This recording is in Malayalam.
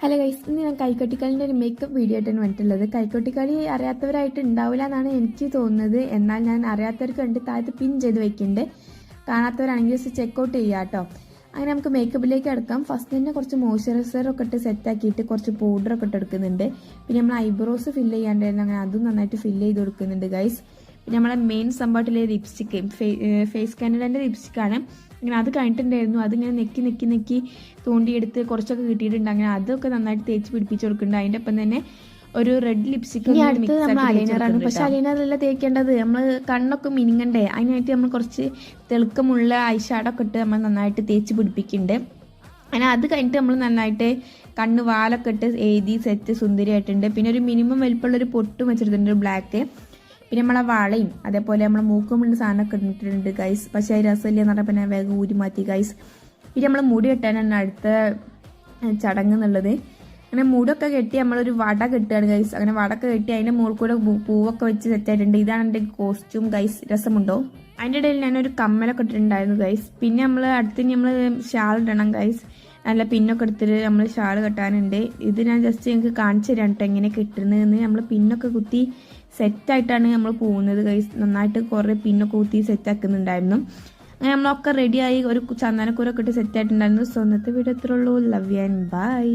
ഹലോ ഗൈസ്, ഇന്ന് ഞാൻ കൈക്കൊട്ടിക്കളിൻ്റെ ഒരു മേക്കപ്പ് വീഡിയോ ആയിട്ടാണ് വന്നിട്ടുള്ളത്. കൈക്കൊട്ടിക്കളി അറിയാത്തവരായിട്ട് ഉണ്ടാവില്ല എന്നാണ് എനിക്ക് തോന്നുന്നത്. എന്നാൽ ഞാൻ അറിയാത്തവർക്ക് വേണ്ടി താഴത്ത് പിൻ ചെയ്ത് വെക്കുന്നുണ്ട്. കാണാത്തവരാണെങ്കിൽ ജസ്റ്റ് ചെക്കൗട്ട് ചെയ്യുക കേട്ടോ. അങ്ങനെ നമുക്ക് മേക്കപ്പിലേക്ക് എടുക്കാം. ഫസ്റ്റ് തന്നെ കുറച്ച് മോയ്സ്ചറൈസറൊക്കെ ഇട്ട് സെറ്റാക്കിയിട്ട് കുറച്ച് പൗഡറൊക്കെ ഇട്ട് എടുക്കുന്നുണ്ട്. പിന്നെ നമ്മൾ ഐബ്രോസ് ഫില്ല് ചെയ്യാണ്ടായിരുന്നു, അങ്ങനെ അതും നന്നായിട്ട് ഫില്ല് ചെയ്ത് കൊടുക്കുന്നുണ്ട് ഗൈസ്. പിന്നെ നമ്മളെ മെയിൻ സംഭവത്തിലെ ലിപ്സ്റ്റിക്ക് ഫേസ് കാനഡൻ്റെ ലിപ്സ്റ്റിക്കാണ്. അങ്ങനെ അത് കഴിഞ്ഞിട്ടുണ്ടായിരുന്നു. അതിങ്ങനെ നെക്കി തോണ്ടിയെടുത്ത് കുറച്ചൊക്കെ കിട്ടിയിട്ടുണ്ട്. അങ്ങനെ അതൊക്കെ നന്നായിട്ട് തേച്ച് പിടിപ്പിച്ച് കൊടുക്കുന്നുണ്ട്. അതിൻ്റെ ഒപ്പം തന്നെ ഒരു റെഡ് ലിപ്സ്റ്റിക്ക് അലൈനറാണ്. പക്ഷെ അലൈനറല്ല തേക്കേണ്ടത്, നമ്മൾ കണ്ണൊക്കെ മിനിങ്ങണ്ടേ. അതിനായിട്ട് നമ്മൾ കുറച്ച് തിളക്കമുള്ള ഐഷാഡൊക്കെ ഇട്ട് നമ്മൾ നന്നായിട്ട് തേച്ച് പിടിപ്പിക്കുന്നുണ്ട്. അങ്ങനെ അത് കഴിഞ്ഞിട്ട് നമ്മൾ നന്നായിട്ട് കണ്ണ് വാലൊക്കെ ഇട്ട് എഴുതി സെറ്റ് സുന്ദരിയായിട്ടുണ്ട്. പിന്നെ ഒരു മിനിമം വലിപ്പമുള്ളൊരു പൊട്ടും വെച്ചിട്ടുണ്ട്, ബ്ലാക്ക്. പിന്നെ നമ്മളെ വളയും അതേപോലെ നമ്മളെ മൂക്കുമുള്ള സാധനമൊക്കെ ഇട്ടിട്ടുണ്ട് ഗൈസ്. പക്ഷേ അത് രസമില്ല എന്ന് പറഞ്ഞപ്പോൾ ഞാൻ വേഗം ഊരി മാറ്റി ഗൈസ്. പിന്നെ നമ്മൾ മുടി കെട്ടാനാണ് അടുത്ത ചടങ്ങ് എന്നുള്ളത്. അങ്ങനെ മുടിയൊക്കെ കെട്ടി നമ്മളൊരു വട കെട്ടുകയാണ് ഗൈസ്. അങ്ങനെ വടക്കെ കെട്ടി അതിൻ്റെ മുകളിൽ കൂടെ പൂവൊക്കെ വെച്ച് സെറ്റായിട്ടുണ്ട്. ഇതാണ് എൻ്റെ കോസ്റ്റ്യൂം ഗൈസ്. രസമുണ്ടോ? അതിൻ്റെ ഇടയിൽ ഞാനൊരു കമ്മലൊക്കെ ഇട്ടിട്ടുണ്ടായിരുന്നു ഗൈസ്. പിന്നെ നമ്മൾ അടുത്ത് നമ്മൾ ഷാൾ ഇടണം ഗൈസ്. നല്ല പിന്നൊക്കെ എടുത്തിട്ട് നമ്മൾ ഷാൾ കെട്ടാനുണ്ട്. ഇത് ഞാൻ ജസ്റ്റ് ഞങ്ങൾക്ക് കാണിച്ചു തരാം കേട്ടോ എങ്ങനെ കെട്ടുന്നതെന്ന്. നമ്മൾ പിന്നൊക്കെ കുത്തി സെറ്റായിട്ടാണ് നമ്മൾ പോകുന്നത് ഗൈസ്. നന്നായിട്ട് കുറേ പിന്നൊക്കെ കുത്തി സെറ്റാക്കുന്നുണ്ടായിരുന്നു. അങ്ങനെ നമ്മളൊക്കെ റെഡിയായി ഒരു ചന്ദനക്കൂരൊക്കെ ഇട്ട് സെറ്റായിട്ടുണ്ടായിരുന്നു. സോ ഇന്നത്തെ വീഡിയോ ഇത്രയുള്ളൂ. Love you and by.